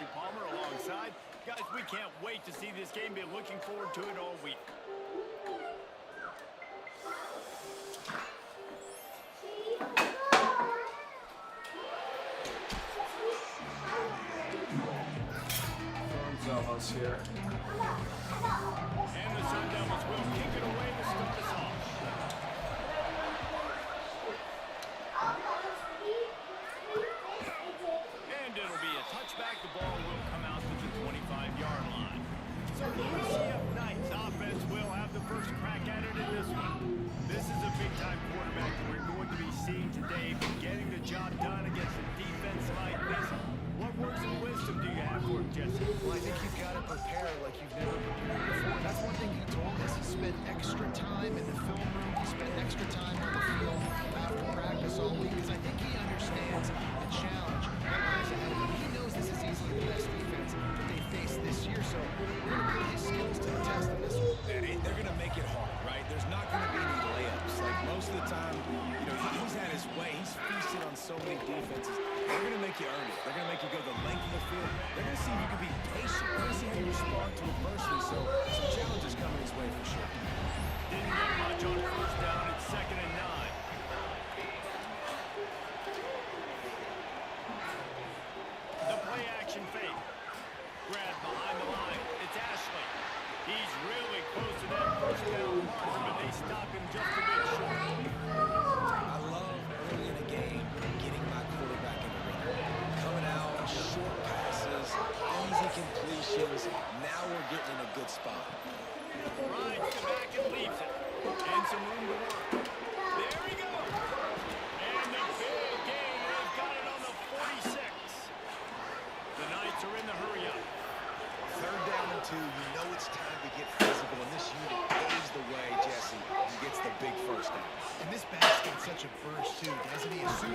Jesse Palmer alongside. Guys, we can't wait to see this game. Been looking forward to it all week. Almost here. And the Sun Devils will kick it away to start us off. And it'll be a touchback. The ball will come out to the 25-yard line. So the UCF Knights offense will have the first crack at it in this one. This is a big-time quarterback that we're going to be seeing today, but getting the job done against a defense like this. What words of wisdom do you have for him, Jesse? Well, I think you've got to prepare like you've never prepared before. That's one thing he told us. He spent extra time in the film room. He spent extra time on the field after practice all week because I think he understands the challenge that lies ahead of him. He knows this is easily the best defense that they face this year, so we're going to put his skills to the test in this one. They're going to make it hard, right? There's not going to be any layups. Like most of the time, you know, he's had his way. He's feasted on so many defenses. They're going to make you earn it. They're going to make you go the length of the field. They're going to see if you can be patient. They're going to see how you respond to adversity. So some challenges coming his way for sure. Didn't get much on first down. It's 2nd and 9. The play action fake. Grab behind the line. It's Ashley. He's really close to that first down marker, but they stop him just a bit short. I love early in the game getting my quarterback in the rhythm. Coming out, short passes, easy completions. Now we're getting in a good spot. Rides the back and leaves it. And some room to work. There he goes. And the big gain. They've got it on the 46. The Knights are in the hurry up. 3rd down and 2. You know it's time to get physical, and this unit paves the way, Jesse, and gets the big first down. And this back's got such a burst, too, doesn't he? And the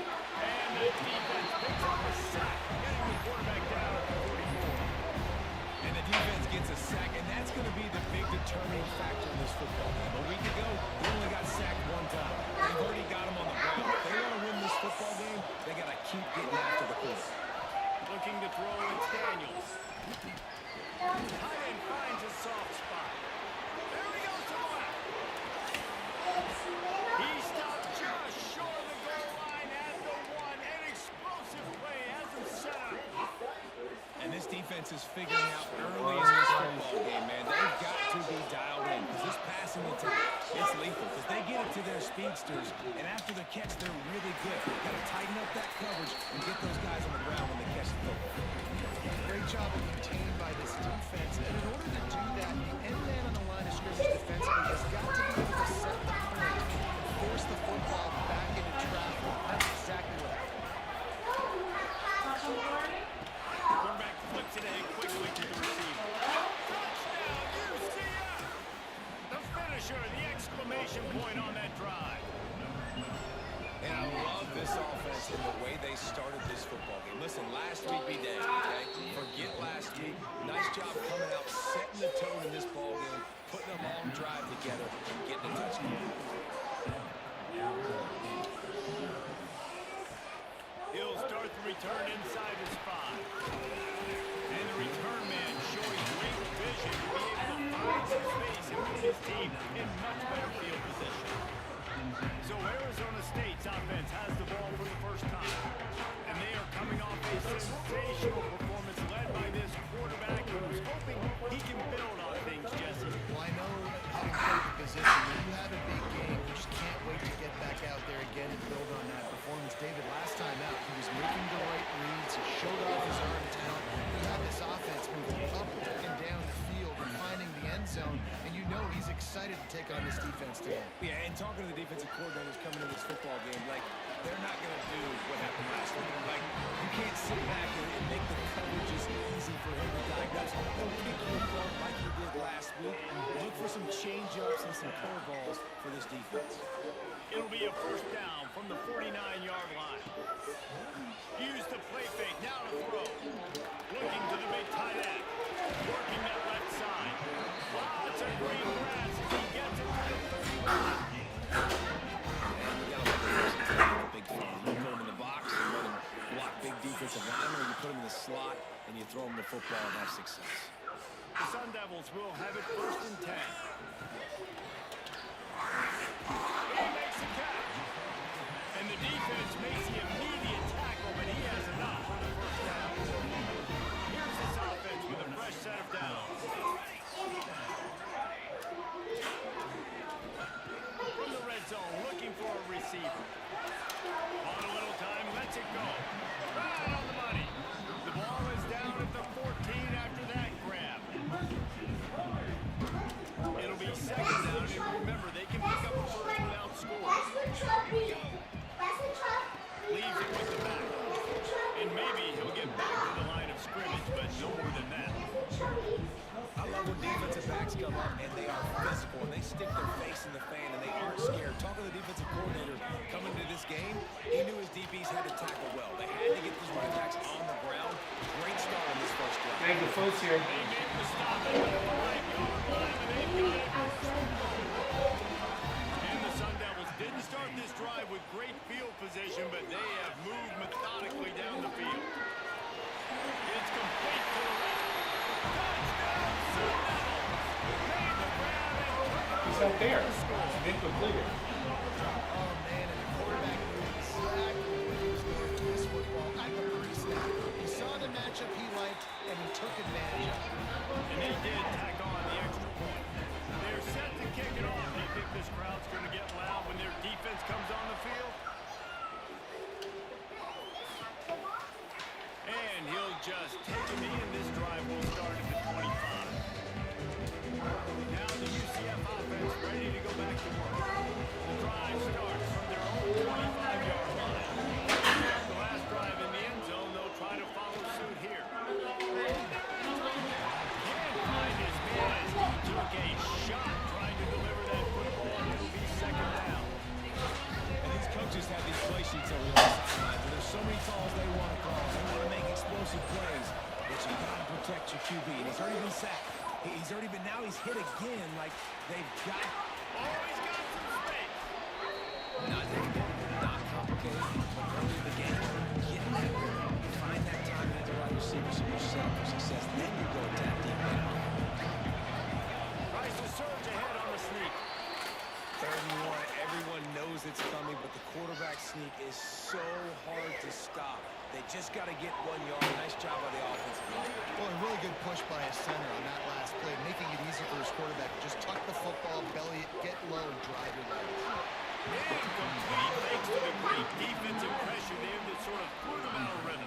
defense picks up a sack, getting the quarterback down at the 44. And the defense gets a sack, and that's going to be the big determining factor in this football game. A week ago, they only got sacked one time. They've already got him on the ground. If they want to win this football game, they got to keep getting after the quarterback. Looking to throw, it's Daniels. Tight end finds a soft spot. There he goes to the left. He stopped just short of the goal line at the 1. An explosive play has him set up. And this defense is figuring out early in this football game, man. They've got to be dialed in because this passing attack, it's lethal because they get it to their speedsters, and after the catch, they're really good. They've got to tighten up that coverage and get those guys on the ground when they catch the football. Great job of contained by this defense. And in order to do that, the end man on the line of scrimmage defensively has got to be able to set the point and force the football back into traffic. That's exactly what happened. Quarterback flips it ahead quickly to the receiver. Touchdown, UCF! The finisher, the exclamation point on that drive. And I love this offense and the way they started this football game. Listen, last week be damned, okay? Forget last week. Nice job coming out, setting the tone in this ball game, putting a long drive together, and getting a touchdown. He'll start the return inside his 5. And the return man showing great vision to be able to find some space and put his team in much better field position. So Arizona State's offense has the ball for the first time. And they are coming off a sensational performance led by this quarterback who's hoping he can build on things, Jesse. Well, I know having played the position, when you have a big game, you just can't wait to get back out there again and build on that performance. David, last time out, he was making the right reads. He showed off his arm talent. You have this offense moving up and down the field and finding the end zone, and you know he's excited to take on this defense today. Yeah, and talking to the defensive coordinators coming into this football game, like, they're not going to do what happened last week. Like, you can't sit back and make the coverages easy for him to diagnose. He'll pick you apart like he did last week. Look for some change-ups and some curveballs for this defense. It'll be a first down from the 49-yard line. Use the play fake, now to throw. Looking to the big tight end. Working that left side. Lots of green grass as he gets it to the 31. And you got to let the big throw. You put him in the box and let him block big defensive linemen, or you put him in the slot and you throw them the football and have success. The Sun Devils will have it 1st and 10. He makes the catch. And the defense makes the immediate tackle, but he has enough for the 1st down. Here's this offense with a fresh set of downs. From the red zone, looking for a receiver. On a little time, lets it go. Right on the money. The ball is down at the 14 after that grab. It'll be 2nd down, and remember, they can pick up a first without scoring. Leaves it with the back. And maybe he'll get back to the line of scrimmage, but no more than that. I love when defensive backs come up and they are physical and they stick their face in the fan and they aren't scared. Talking to the defensive coordinator coming into this game, he knew his DBs had to tackle well. They had to get these running backs on the ground. Great start on this 1st drive. Thank you, folks here. They make the stop at the 5-yard line, and they've got it. And the Sun Devils didn't start this drive with great field position, but they have moved methodically down the field. It's complete to the right. Touchdown, Sun Devils! Made the grab and He's out there. It's incompleted. Oh, man, and the quarterback knew exactly what he was doing with this football at the pre-snap. He saw the matchup he liked, and he took advantage of it. And they did tack on the extra point. They're set to kick it off. Do you think this crowd's going to get loud when their defense comes on the field? And he'll just take a knee, and this drive will start at the 25. Now the UCF offense ready to go back to work. The drive starts from their own 25-yard line. The last drive in the end zone, they'll try to follow suit here. Can't find his man as he took a shot trying to deliver that football, and it'll be 2nd down. And these coaches have these play sheets over on the sidelines, and there's so many calls they want to call. They want to make explosive plays, but you got to protect your QB. And he's already been sacked. He's already been, now he's hit again. Like, they've got... Oh, he's got some space. Not difficult, not complicated, but early in the game, get that rhythm, find that time at the wide receiver so you're set up for success. Then you go attack deep down. Tries to surge ahead on the sneak. 3rd and 1, everyone knows it's coming, but the quarterback sneak is so hard to stop. They just got to get 1 yard. Nice job by the offensive line. Well, a really good push by his center on that last play, making it easy for his quarterback to just tuck the football, belly it, get low, and drive your legs. Incomplete thanks to the great defensive pressure there that sort of threw them out of rhythm.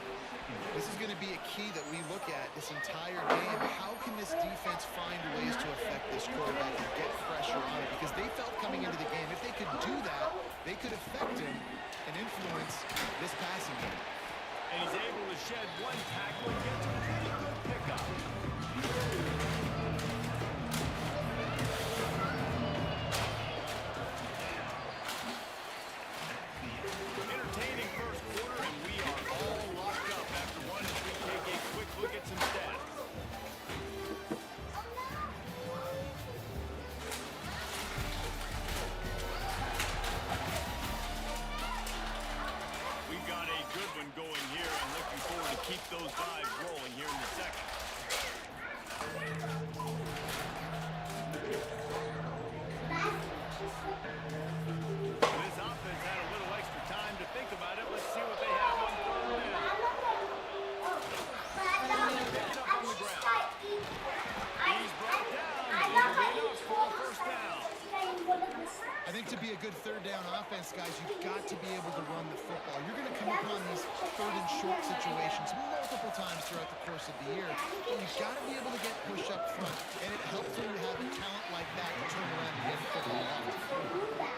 This is going to be a key that we look at this entire game. How can this defense find ways to affect this quarterback and get pressure on him? Because they felt coming into the game, if they could do that, they could affect him and influence this passing game. And he's able to shed 1 tackle and gets a pretty good pickup. Entertaining 1st quarter, and we are all locked up after 1 as we take a quick look at some stats. We've got a good one going here, and looking forward to keep those drives rolling here in the 2nd. This offense had a little extra time to think about it. Let's see what they have on 3rd down. Pick it up from the ground. He's brought down. It'll be enough for a 1st down. I think to be a good 3rd down offense, guys, you've got to be able to run the football. You're going to come upon these 3rd and short situations multiple times throughout the course of the year. And you've got to be able to get push up front. And it helps when you have a talent like that to turn around and get football off.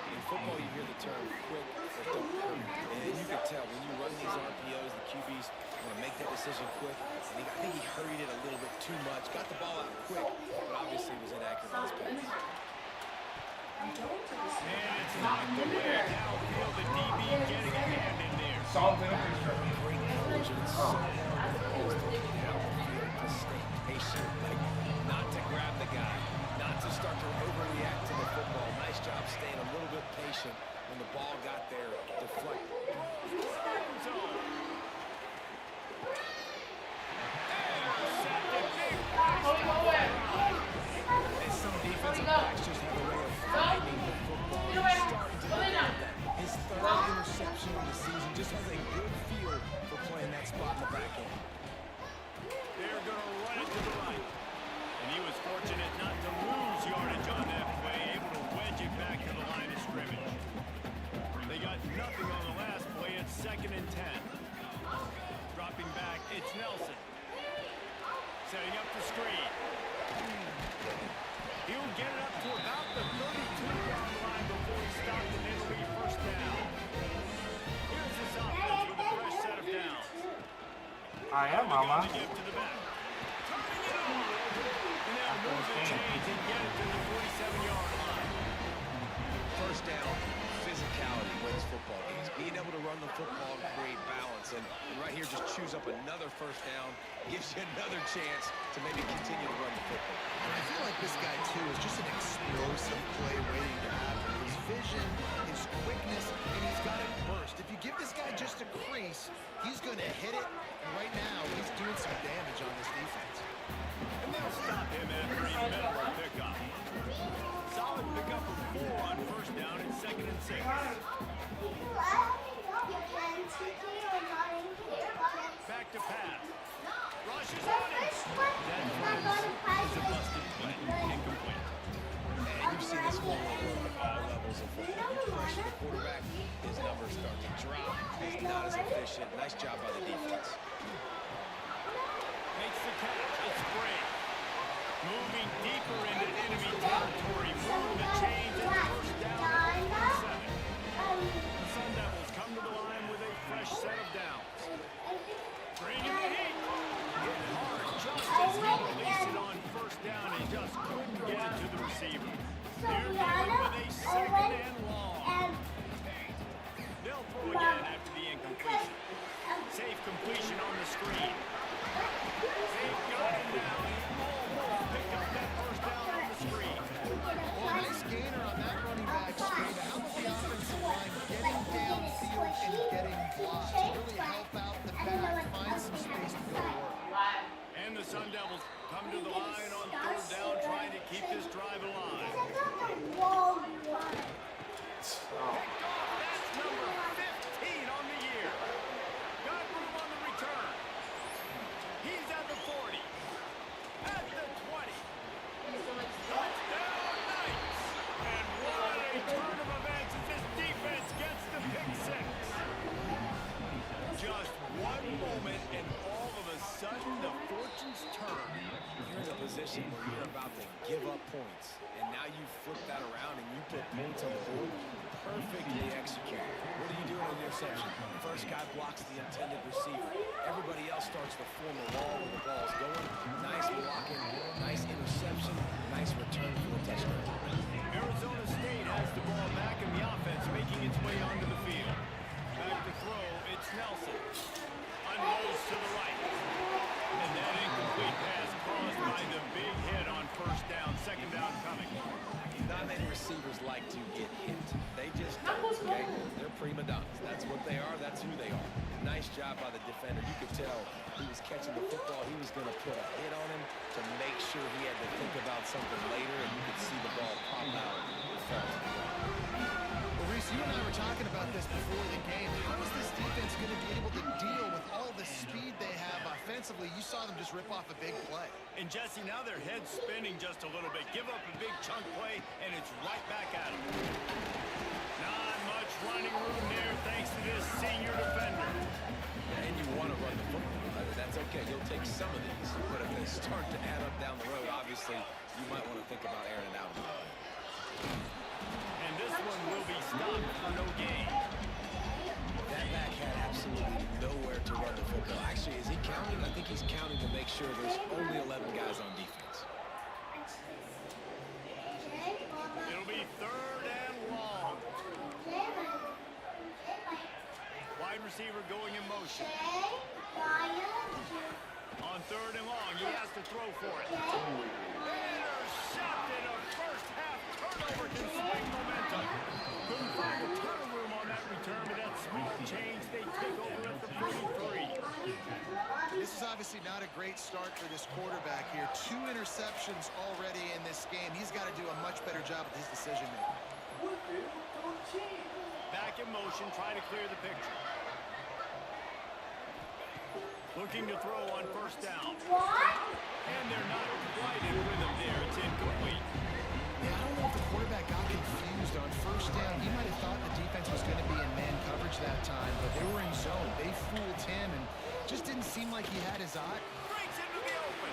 In football, you hear the term quick but don't hurry. And you can tell when you run these RPOs, the QBs want to make that decision quick. And I think he hurried it a little bit too much. Got the ball out quick, but obviously was inaccurate on his pass. And it's knocked away downfield. The DB getting a hand in there. Solve penalties for me. Great coverage, and it's so hard to always look downfield to stay patient, like not to grab the guy, not to start to overreact to the football. Nice job staying a little bit patient when the ball got there, deflected. And has a good feel for playing that spot in the back end. They're going to run it to the right. And he was fortunate not to lose yardage on that play, able to wedge it back to the line of scrimmage. They got nothing on the last play. It's 2nd and 10. Dropping back, it's Nelson. Setting up the screen. He'll get it up to about the 32-yard line before he stopped, and it'll be first down. Here's this offense with a fresh set of downs. I am, Mama. To give to the back. Turning it over. And they'll move the chains and get it to the 47-yard line. First down, physicality wins football games. Being able to run the football and create balance. And right here, just choose up another first down. Gives you another chance to maybe continue to run the football. I feel like this guy, too, is just an explosive play waiting to happen. His vision, his quickness, and he's got it burst. If you give this guy just a crease, he's going to hit it. And right now, he's doing some damage on this defense. And they'll stop him after he met a pickup. Solid pickup of 4 on first down and 2nd and 6. Back to pass. Rushes on it. That is a busted play. Incomplete. And you've seen this one at all levels of football. You pressure the quarterback, his numbers start to drop. He's not as efficient. Nice job by the defense. Makes the catch. It's great. Moving deeper into enemy territory. Moving the chains at first down and 7. The Sun Devils come to the line with a fresh set of downs. Bringing the heat. Hit hard just as he released it on first down. He just couldn't get it to the receiver. They're dealing with a 2nd and long. They'll throw again after the incompletion. Safe completion on the screen. They've got him down. He almost picked up that first down on the screen. Well, nice gainer on that running back screen. How about the offensive line getting downfield and getting blocks to really help out the back, find some space to go to work. And the Sun Devils come to the line on 3rd down, trying to keep this drive alive. Picked off, that's number 15 on the year. Got room on the return. He's at the 40. At the 20. Touchdown, Knights! And what a turn of events as this defense gets the pick 6. Just one moment, and all of a sudden, the fortunes turn. You're in a position where you're about to give up points, and now you flip that around and you put points on the board. Perfectly executed. What do you do in an interception? First guy blocks the intended receiver. Everybody else starts to form a wall when the ball's going. Nice blocking, nice interception, nice return for a touchdown. Arizona State has the ball back in the offense, making its way onto the field. Back to throw, it's Nelson. Unloads to the right. And that incomplete pass caused by the big hit on first down, 2nd down coming. Not many receivers like to get hit. They just don't, okay? They're prima donnas. That's what they are. That's who they are. Nice job by the defender. You could tell he was catching the football. He was going to put a hit on him to make sure he had to think about something later, and you could see the ball pop out and fall to the ground. Well, Reese, you and I were talking about this before the game. How is this defense going to be able to deal with all the speed they have offensively? You saw them just rip off a big play. And Jesse, now their head's spinning just a little bit. Give up a big chunk play, and it's right back at them. Not much running room there thanks to this senior defender. And you want to run the football. That's okay. You'll take some of these. But if they start to add up down the road, obviously, you might want to think about airing it out. And this one will be stopped for no gain. That back had absolutely nowhere to run the football. Actually, is he counting? I think he's counting to make sure there's only 11 guys on defense. It'll be 3rd and long. Wide receiver going in motion. On 3rd and long, he has to throw for it. Intercepted, a first half turnover can swing momentum. Couldn't find a ton of room on that return, but that small change, they take over at the 43. This is obviously not a great start for this quarterback here. 2 interceptions already in this game. He's got to do a much better job with his decision making. Back in motion, trying to clear the picture. Looking to throw on first down. And they're not quite in rhythm there. It's incomplete. Yeah, I don't know if the quarterback got confused on first down. He might have thought the defense was going to be in man coverage that time, but they were in zone. They fooled him and just didn't seem like he had his eye. Breaks into the open.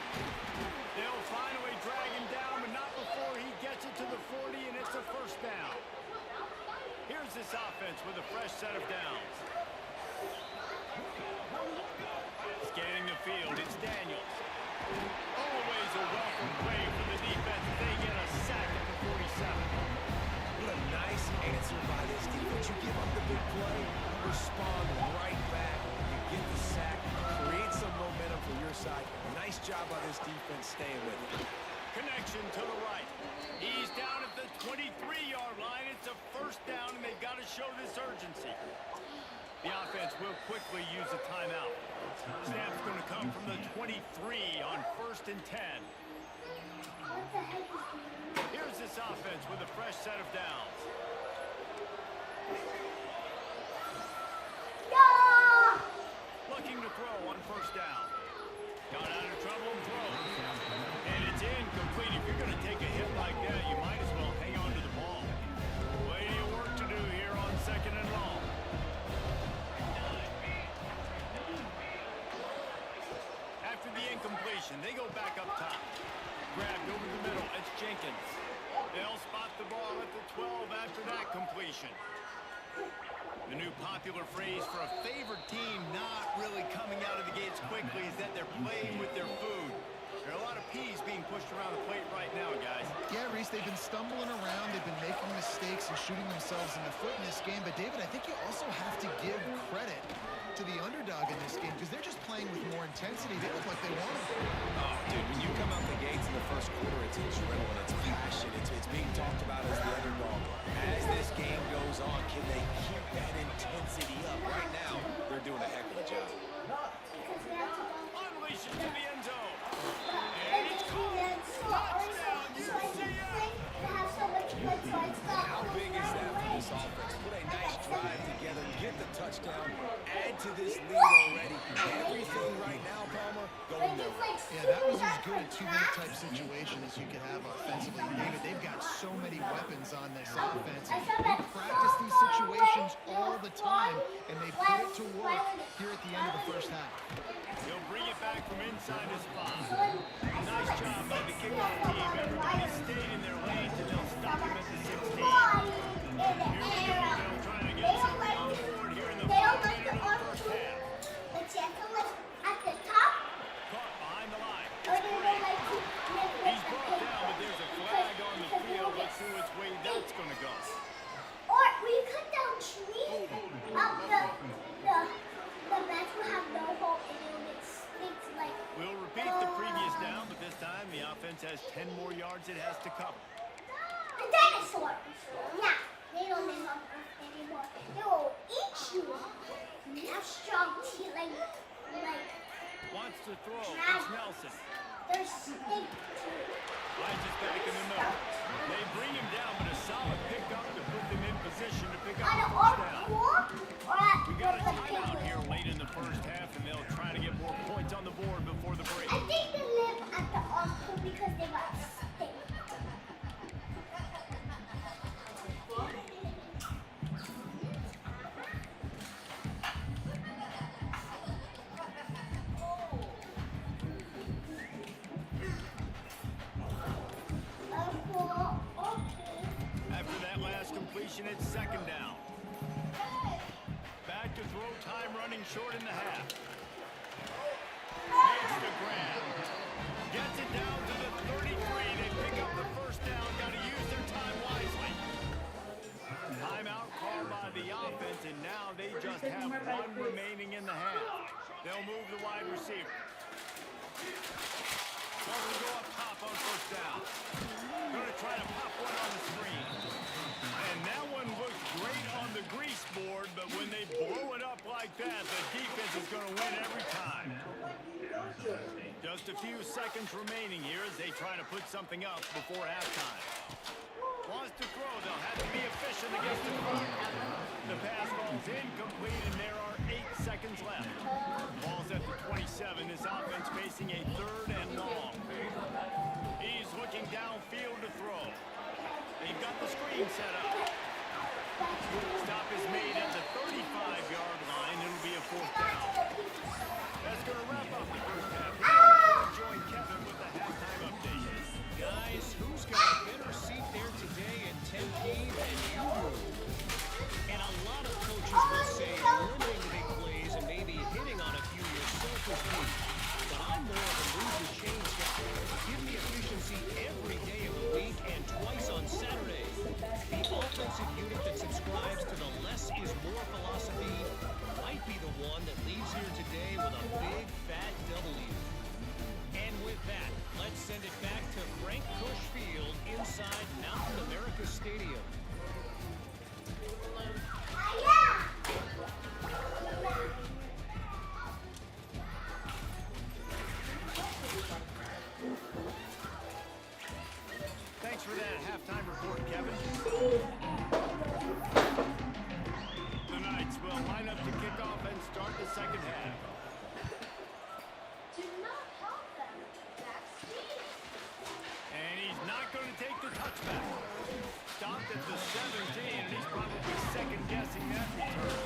They'll finally drag him down, but not before he gets it to the 40, and it's a first down. Here's this offense with a fresh set of downs. Scanning the field, it's Daniels. Always a welcome play for the defense. They get a sack at the 47. What a nice answer by this defense. You give up the big play, respond right back, you get the sack, create some momentum for your side. Nice job by this defense staying with it. Connection to the right. He's down at the 23-yard line. It's a first down, and they've got to show this urgency. The offense will quickly use a timeout. Snap's going to come from the 23 on 1st and 10. Here's this offense with a fresh set of downs. Looking to throw on first down. Got out of trouble and throws. And it's incomplete. If you're going to take a hit like that, you might as well hang on to the ball. Plenty of work to do here on 2nd and long. After the incompletion, they go back up top. Grabbed over the middle. It's Jenkins. They'll spot the ball at the 12 after that completion. The new popular phrase for a favored team not really coming out of the gates quickly is that they're playing with their food. There are a lot of peas being pushed around the plate right now, guys. Yeah, Reese, they've been stumbling around. They've been making mistakes and shooting themselves in the foot in this game. But, David, I think you also have to give credit to the underdog in this game because they're just playing with more intensity. They look like they want it. Oh, dude, when you come out the gates in the first quarter, it's adrenaline, it's passion, it's being talked about as the underdog. As this game goes on, can they keep that intensity up? Right now, they're doing a heck of a job. Unleashes to the end zone. And it's called touchdown, UCF. How big is that for this offense? Put a nice drive together, get the touchdown, add to this lead already. Everything right now, Palmer, going their way. Yeah, that was as good a two-minute type situation as you could have offensively. David, they've got so many weapons on this offense. They practice these situations all the time, and they put it to work here at the end of the first half. He'll bring it back from inside his spot. Nice job by the kickoff team. Everybody stayed in their lanes, and they'll stop him at the 16. Here we go. They'll try to get something on the board here in the 4th minute of the first half. Caught behind the line. He's brought down, but there's a flag on the field. Let's see which way that's going to go. Or we cut down trees up the beds will have no hole and it'll get stinks like We'll repeat the previous down, but this time the offense has 10 more yards it has to cover. the dinosaurs. Yeah, they don't live on Earth anymore. They will eat you. They have strong teeth like Wants to throw. It's Nelson. they're stink too. Finds his back in the middle. They bring him down, but a solid pickup to put them in position to pick up On the an first orc down. pool or at We got a the timeout penguin. here late in the first half, and they'll try to get more points on the board before the break. I think they live at the orc pool because they got stink. After that last completion, it's 2nd down. Back to throw time running short in the half. Makes the grab. Gets it down to the 33. They pick up the first down. Got to use their time wisely. Timeout called by the offense, and now they just have one remaining in the half. They'll move the wide receiver. So we go up top on first down. Going to try to pop one on the screen. And that one looks great on the grease board, but when they blow it up like that, the defense is going to win every time. Just a few seconds remaining here as they try to put something up before halftime. Wants to throw, they'll have to be efficient against the front. The pass ball's incomplete, and there are 8 seconds left. Ball's at the 27. This offense facing a 3rd and long. He's looking downfield to throw. They've got the screen set up. Stop is made at the 35-yard line. It'll be a 4th down. That's going to wrap up the first half. Join Kevin with the halftime update. Guys, who's got a better seat there today in Tempe than you do? And a lot of coaches will say limiting big plays and maybe hitting on a few yourself is key. But I'm more of a move the change guy. Give me efficiency every day of the week and twice on Saturday. The offensive unit that subscribes to the less is more philosophy might be the one that leaves here today with a big fat W. And with that, let's send it back to Frank Kush Field inside Mountain America Stadium. Thanks for that halftime report, Kevin. The Knights will line up to kick off and start the second half. Do not help them. That's cheating. And he's not going to take the touchback. Stopped at the 17, and he's probably second-guessing that return.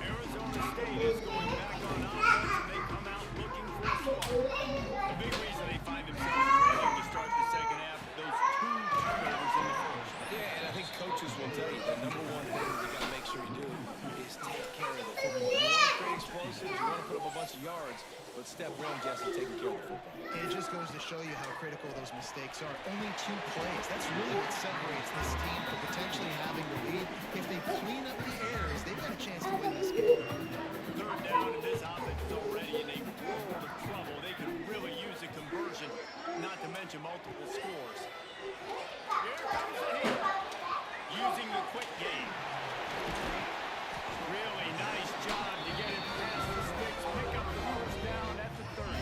Arizona State is going back on offense, and they come out looking for a spark. The big reason they find themselves struggling to start the second half, those 2 turnovers in the first. Yeah, and I think coaches will tell you the number one thing you got to make sure you do is take care of the football. You want to play explosive, you want to put up a bunch of yards, but step 1, Jesse, taking care of the football. And it just goes to show you how critical those mistakes are. Only 2 plays. That's really what separates this team from potentially having the lead. If they clean up the errors, they've got a chance to win this game. 3rd down, and this offense is already in a world of trouble. They could really use a conversion, not to mention multiple scores. Here comes the hit. Using the quick game. Really nice job to get it past the sticks. Pick up the first down at the 30.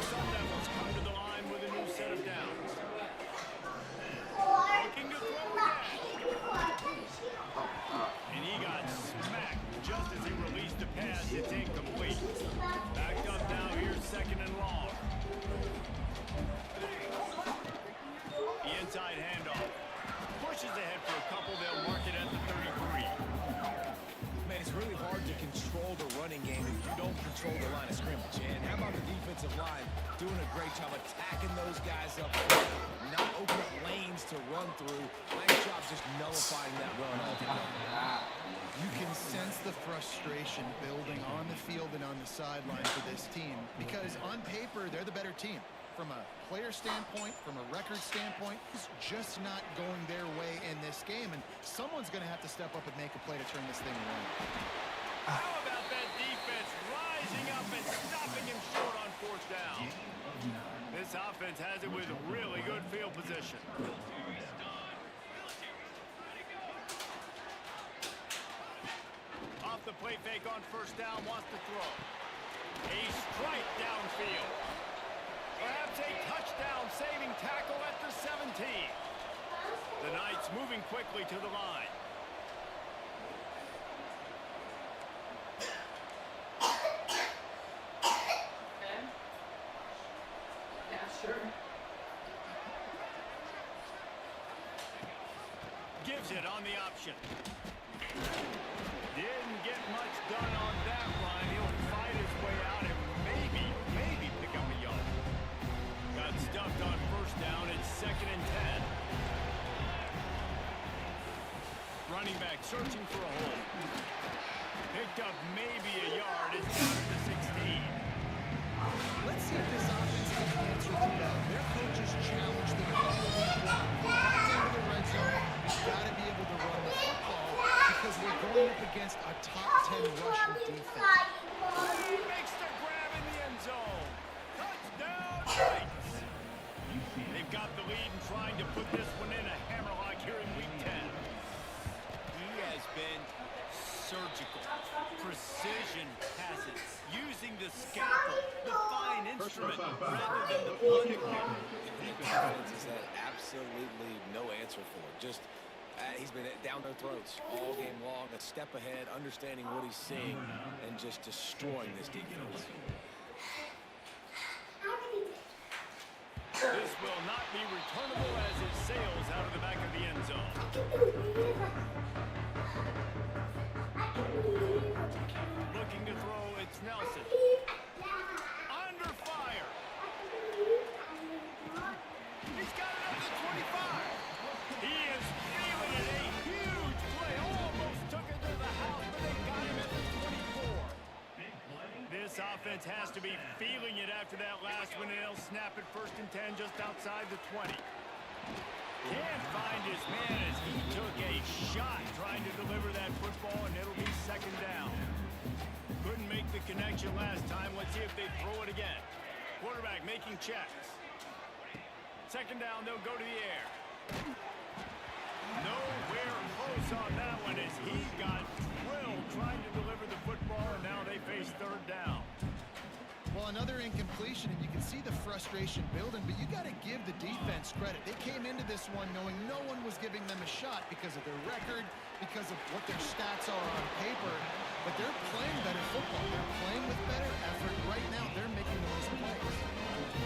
Sun Devils come to the line with a new set of downs. Looking to throw again. And he got smacked just as he released the pass. It's incomplete. Backed up now. Here's 2nd and long. The inside handoff. Pushes ahead for a couple. They'll mark it at the 33. Man, it's really hard to control the running game if you don't control the line of scrimmage. And how about the defensive line doing a great job attacking those guys up front, not opening up lanes to run through. Nice job just nullifying that run altogether. You can sense the frustration building on the field and on the sideline for this team because on paper, they're the better team. From a player standpoint, from a record standpoint, it's just not going their way in this game, and someone's going to have to step up and make a play to turn this thing around. How about that defense rising up and stopping him short on 4th down? This offense has it with really good field position. Off the play fake on 1st down, wants to throw. A strike downfield. Perhaps a touchdown-saving tackle at the 17. The Knights moving quickly to the line. Gives it on the option. Didn't get much done on that run. He'll fight his way out and maybe pick up a yard. Got stuffed on 1st down. It's 2nd and 10. Running back searching for a hole. Picked up maybe a yard. It's down to the 16. Let's see if this offense can answer to that. Their coaches challenge them all week long. Back into the red zone. You've got to be able to run the football because we're going up against a top 10 rushing defense. Makes the grab in the end zone. Touchdown, Knights. They've got the lead and trying to put this one in a hammerlock here in week 10. He has been surgical. Precision passes. Using the scalpel, the fine instrument, rather than the blunt equipment. The defense has had absolutely no answer for it. Just He's been down their throats all game long, a step ahead, understanding what he's seeing, and just destroying this defense. This will not be returnable as it sails out of the back of the end zone. Looking to throw, it's Nelson. Under fire. He's got it up to 25. He is feeling it. A huge play. Almost took it to the house, but they got him at the 24. This offense has to be feeling it after that last one, and they'll snap it 1st and 10 just outside the 20. Can't find his man as he took a shot trying to deliver that football, and it'll be 2nd down. Couldn't make the connection last time. Let's see if they throw it again. Quarterback making checks. 2nd down, they'll go to the air. Nowhere close on that one as he got drilled trying to deliver the football, and now they face 3rd down. Well, another incompletion, and you can see the frustration building, but you got to give the defense credit. They came into this one knowing no one was giving them a shot because of their record, because of what their stats are on paper, but they're playing better football. They're playing with better effort. Right now, they're making the most plays.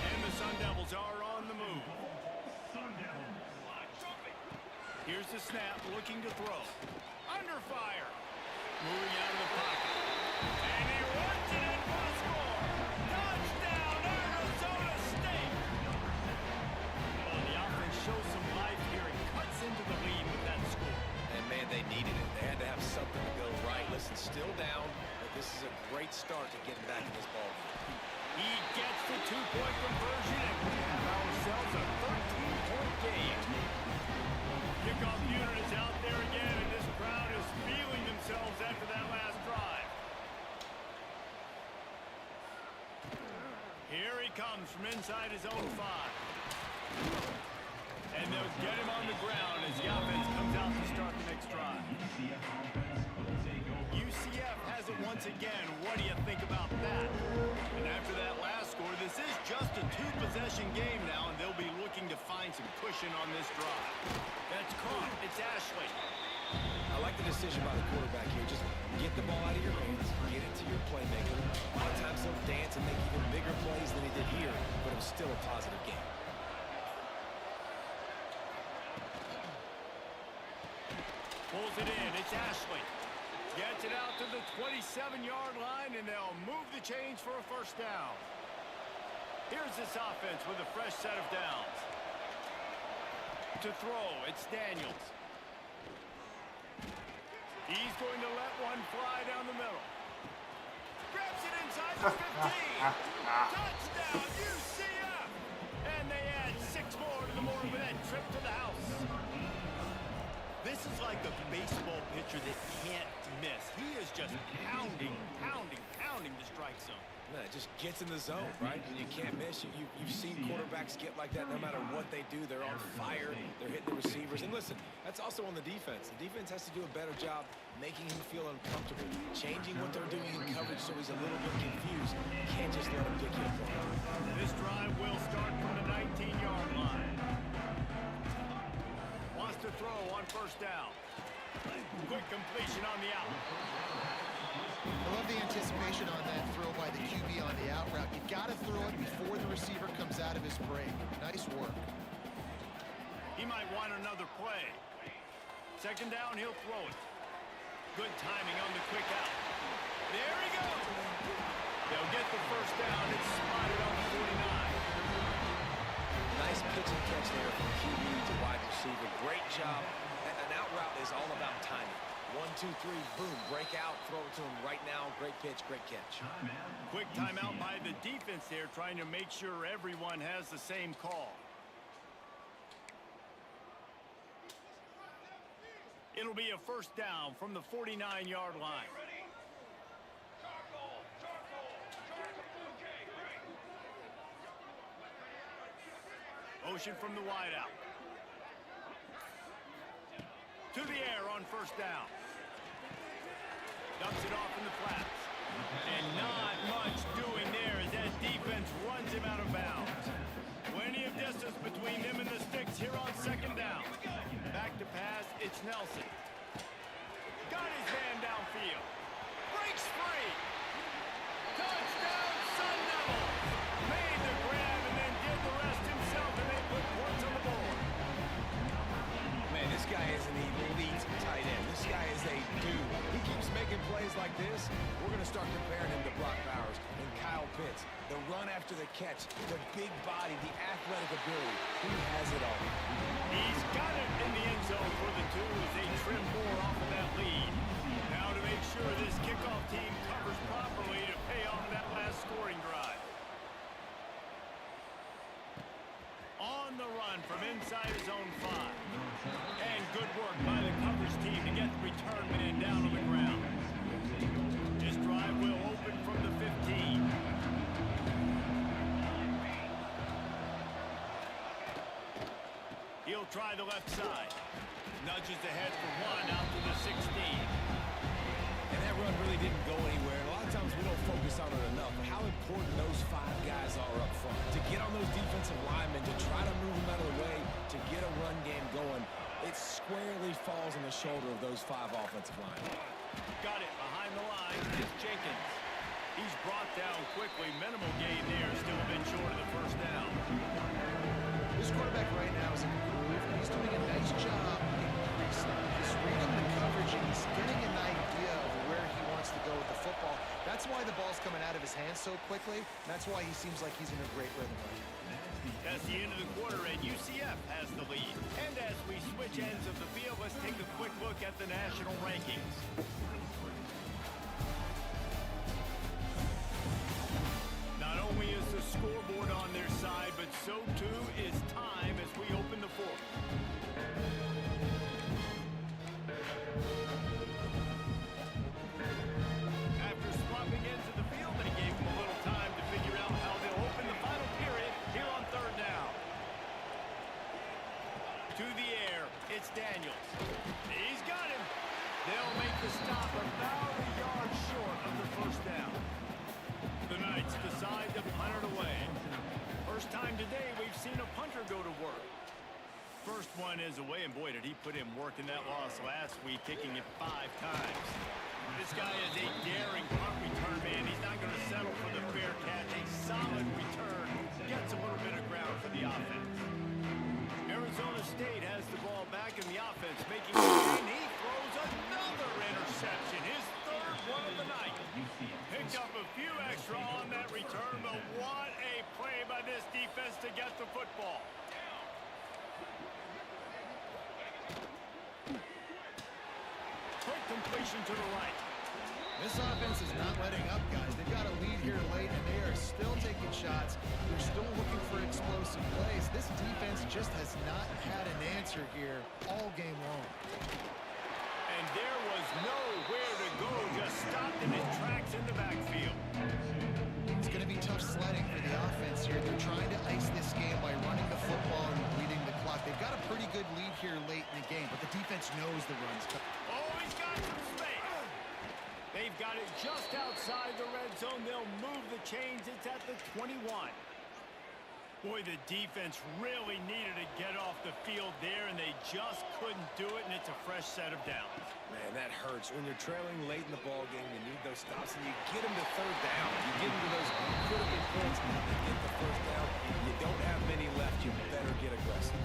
And the Sun Devils are on the move. Here's the snap, looking to throw. Under fire. Moving out of the pocket. And he runs it in for a score. Touchdown, Arizona State. Well, the offense shows some life here and cuts into the lead with that score. And, man, they needed it. They had to have something to go right. Listen, still down, but this is a great start to getting back in this ball game. He gets the 2-point conversion, and we have ourselves a 13-point game. Kickoff unit is out there again, and this crowd is feeling themselves after that last drive. Here he comes from inside his own 5. And they'll get him on the ground as the offense comes out to start the next drive. UCF has it once again. What do you think about that? And after that last score, this is just a 2-possession game now, and they'll be looking to find some cushion on this drive. That's caught. It's Ashley. I like the decision by the quarterback here. Just get the ball out of your hands, get it to your playmaker. A lot of times he'll dance and make even bigger plays than he did here, but it was still a positive game. Pulls it in. It's Ashley. Gets it out to the 27-yard line, and they'll move the chains for a 1st down. Here's this offense with a fresh set of downs. To throw, it's Daniels. He's going to let one fly down the middle. Grabs it inside the 15. Touchdown, UCF! And they add 6 more to the morning with that trip to the house. This is like a baseball pitcher that can't miss. He is just pounding the strike zone. No, it just gets in the zone, right? And you can't miss. You've seen quarterbacks get like that no matter what they do. They're on fire. They're hitting the receivers. And listen, that's also on the defense. The defense has to do a better job making him feel uncomfortable, changing what they're doing in coverage so he's a little bit confused. Can't just let him pick you apart. This drive will start from the 19-yard line. Wants to throw on 1st down. Quick completion on the out. I love the anticipation on that throw by the QB on the out route. You got to throw it before the receiver comes out of his break. Nice work. He might want another play. 2nd down, he'll throw it. Good timing on the quick out. There he goes. They'll get the 1st down. It's spotted on the 49. Nice pitch and catch there from QB to wide receiver. Great job. An out route is all about timing. 1, 2, 3, boom, break out, throw it to him right now. Great pitch, great catch. Quick timeout by the defense there, trying to make sure everyone has the same call. It'll be a 1st down from the 49-yard line. Motion from the wideout. To the air on 1st down. Dumps it off in the flats. And not much doing there as that defense runs him out of bounds. Plenty of distance between him and the sticks here on 2nd down. Back to pass, it's Mitch Nelson. Got his man downfield. Breaks free. Touchdown, Sun Devils. Made the grab and then did the rest himself, and they put points on the board. Man, this guy is an elite tight end. This guy is a dude. He keeps making plays like this. We're going to start comparing him to Brock Bowers and Kyle Pitts. The run after the catch, the big body, the athletic ability. He has it all. He's got it in the end zone for the two as they trim more off of that lead. Now to make sure this kickoff team covers properly to pay off that last scoring drive. On the run from inside his own 5. And good work by the coverage team to get the return man down on the ground. This drive will open from the 15. He'll try the left side. Nudges ahead for 1 out to the 16. And that run really didn't go anywhere. And a lot of times we don't focus on it enough, but how important those 5 guys are up front. To get on those defensive linemen, to try to move them out of the way, to get a run game going, it squarely falls on the shoulder of those 5 offensive linemen. Got it behind the line. It's Jenkins. He's brought down quickly. Minimal gain there. Still a bit short of the first down. This quarterback right now is in a groove. He's doing a nice job increasing. He's reading the coverage and he's getting an idea of where he wants to go with the football. That's why the ball's coming out of his hands so quickly. That's why he seems like he's in a great rhythm right now. That's the end of the quarter, and UCF has the lead. And as we switch ends of the field, let's take a quick look at the national rankings. Not only is the scoreboard on their side, but so too is time as we open the fourth. After swapping into the field, they gave them a little time to figure out how they'll open the final period here on third down. To the air, it's Daniels. He's got him. They'll make the stop about a yard short of the first down. The Knights decide to punt it away. First time today we've seen a punter go to work. First one is away, and boy, did he put in work in that loss last week, kicking it 5 times. This guy is a daring punt return man. He's not going to settle for the fair catch. A solid return. Gets a little bit of ground for the offense. Arizona State has the ball back in the offense, making it, and he throws another interception. His third one of the night. Picked up a few extra on that return, but what a play by this defense to get the football. Quick completion to the right. This offense is not letting up, guys. They've got a lead here late, and they are still taking shots. They're still looking for explosive plays. This defense just has not had an answer here all game long. And there was nowhere to go, just stopped in its tracks in the backfield. It's going to be tough sledding for the offense here. They're trying to ice this game by running the football and leading the clock. They've got a pretty good lead here late in the game, but the defense knows the run's coming. Oh, he's got some space. They've got it just outside the red zone. They'll move the chains. It's at the 21. Boy, the defense really needed to get off the field there, and they just couldn't do it, and it's a fresh set of downs. Man, that hurts. When you're trailing late in the ball game, you need those stops, and you get them to third down. You get into those critical points, you get the first down. You don't have many left. You better get aggressive.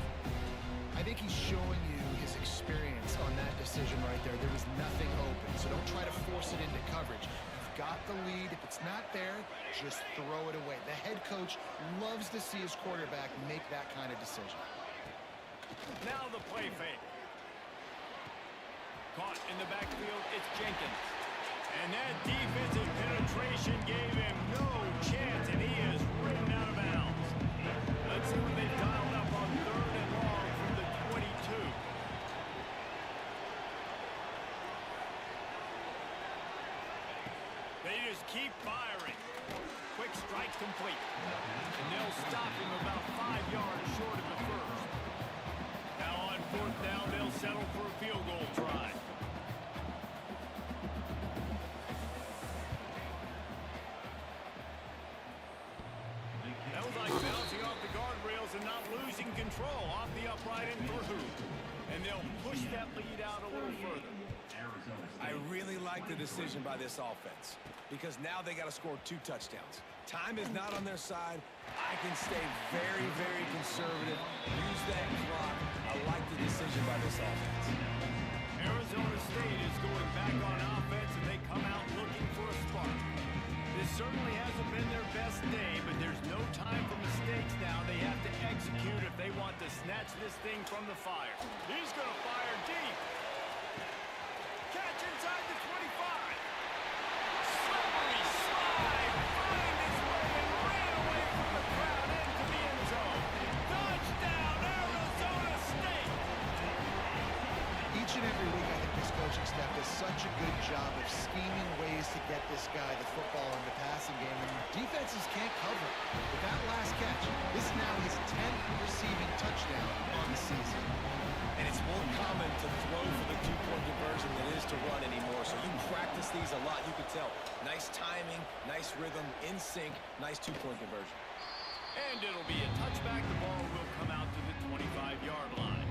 I think he's showing you his experience on that decision right there. There was nothing open, so don't try to force it into coverage. You've got the lead. If it's not there, just throw it away. The head coach loves to see his quarterback make that kind of decision. Now the play fake. Caught in the backfield, it's Jenkins. And that defensive penetration gave him no chance, and he is ridden out of bounds. Let's see what they've dialed up on third and long from the 22. They just keep firing. Quick strike complete. And they'll stop him about 5 yards short of the first. Now on fourth down, they'll settle for a field goal try. That was like bouncing off the guardrails of not losing control off the upright and through. And they'll push that lead out a little further. I really like the decision by this offense because now they got to score 2 touchdowns. Time is not on their side. I can stay very, very conservative. Use that clock. I like the decision by this offense. Arizona State is going back on offense, and they come out looking for a spark. This certainly hasn't been their best day, but there's no time for mistakes now. They have to execute if they want to snatch this thing from the fire. He's going to fire deep. Catch inside the 25. Slippery slide. Find his way and ran away from the crowd into the end zone. Touchdown, Arizona State. Each and every week, I think this coaching staff does such a good job of scheming ways to get this guy the football in the passing game, and defenses can't cover. With that last catch, this is now his 10th receiving touchdown on the season. And it's more common to throw for the 2-point conversion than it is to run anymore. So you practice these a lot. You can tell. Nice timing, nice rhythm, in sync, nice 2-point conversion. And it'll be a touchback. The ball will come out to the 25-yard line.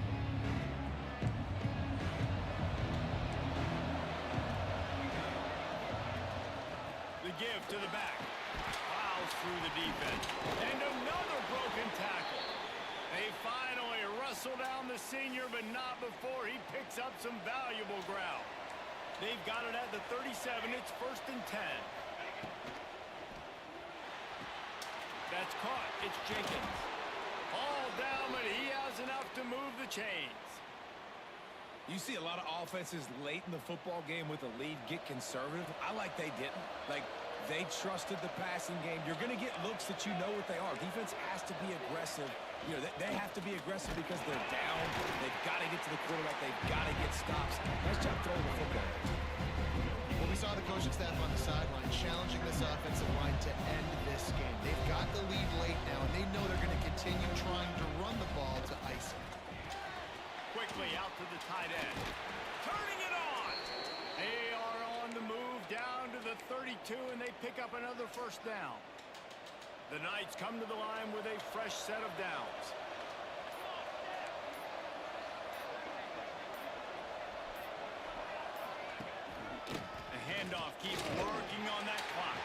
The give to the back. Plows through the defense. And another broken tackle. They finally wrestle down the senior, but not before he picks up some valuable ground. They've got it at the 37. It's 1st and 10. That's caught. It's Jenkins. All down, but he has enough to move the chains. You see a lot of offenses late in the football game with a lead get conservative. I like they didn't. Like, they trusted the passing game. You're going to get looks that you know what they are. Defense has to be aggressive. You know, they have to be aggressive because they're down. They've got to get to the quarterback. They've got to get stops. Nice job throwing the football. Well, we saw the coaching staff on the sideline challenging this offensive line to end this game. They've got the lead late now, and they know they're going to continue trying to run the ball to ice it. Quickly out to the tight end. Turning it on. They are on the move down to the 32, and they pick up another 1st down. The Knights come to the line with a fresh set of downs. The handoff keeps working on that clock.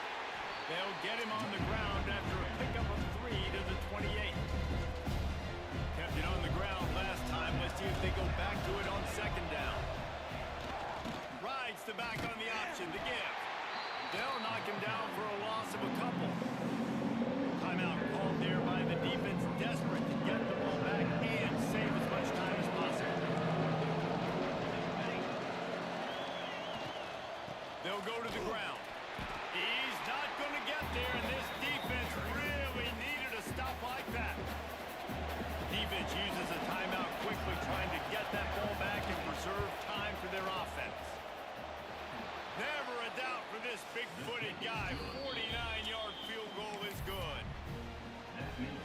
They'll get him on the ground after a pickup of 3 to the 28. Kept it on the ground last time. Let's see if they go back to it on 2nd down. Rides the back on the option. The give. They'll knock him down for a loss of a couple. Timeout called there by the defense, desperate to get the ball back and save as much time as possible. They'll go to the ground. He's not going to get there, and this defense really needed a stop like that. Defense uses a timeout quickly, trying to get that ball back and preserve time for their offense. Never a doubt for this big-footed guy. 49-yard field goal is good.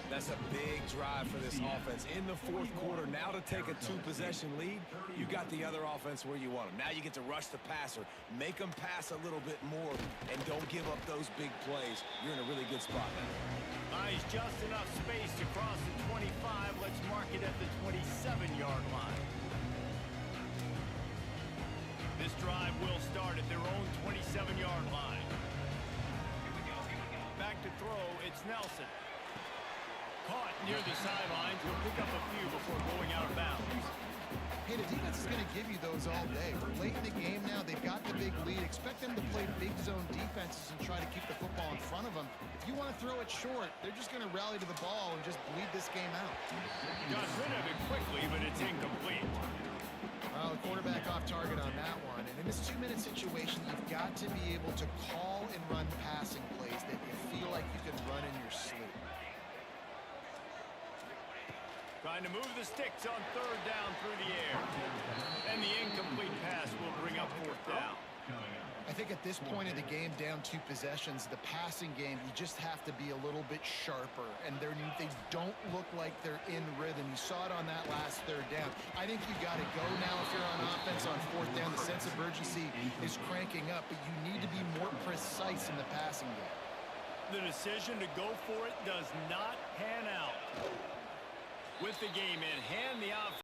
That's a big drive for this offense in the 4th quarter. Now to take a 2-possession lead, you got the other offense where you want them. Now you get to rush the passer, make them pass a little bit more, and don't give up those big plays. You're in a really good spot now. Buys just enough space to cross the 25. Let's mark it at the 27-yard line. This drive will start at their own 27-yard line. Back to throw, it's Nelson. Caught near the sidelines. He'll pick up a few before going out of bounds. Hey, the defense is going to give you those all day. We're late in the game now. They've got the big lead. Expect them to play big zone defenses and try to keep the football in front of them. If you want to throw it short, they're just going to rally to the ball and just bleed this game out. Got rid of it quickly, but it's incomplete. Well, the quarterback off target on that one. And in this 2-minute situation, you've got to be able to call and run passing plays that you feel like you can run in your sleep. Trying to move the sticks on 3rd down through the air. And the incomplete pass will bring up 4th down. I think at this point of the game, down 2 possessions, the passing game, you just have to be a little bit sharper. And they don't look like they're in rhythm. You saw it on that last 3rd down. I think you got to go now if you're on offense on 4th down. The sense of urgency is cranking up, but you need to be more precise in the passing game. The decision to go for it does not pan out. With the game in hand, the offense.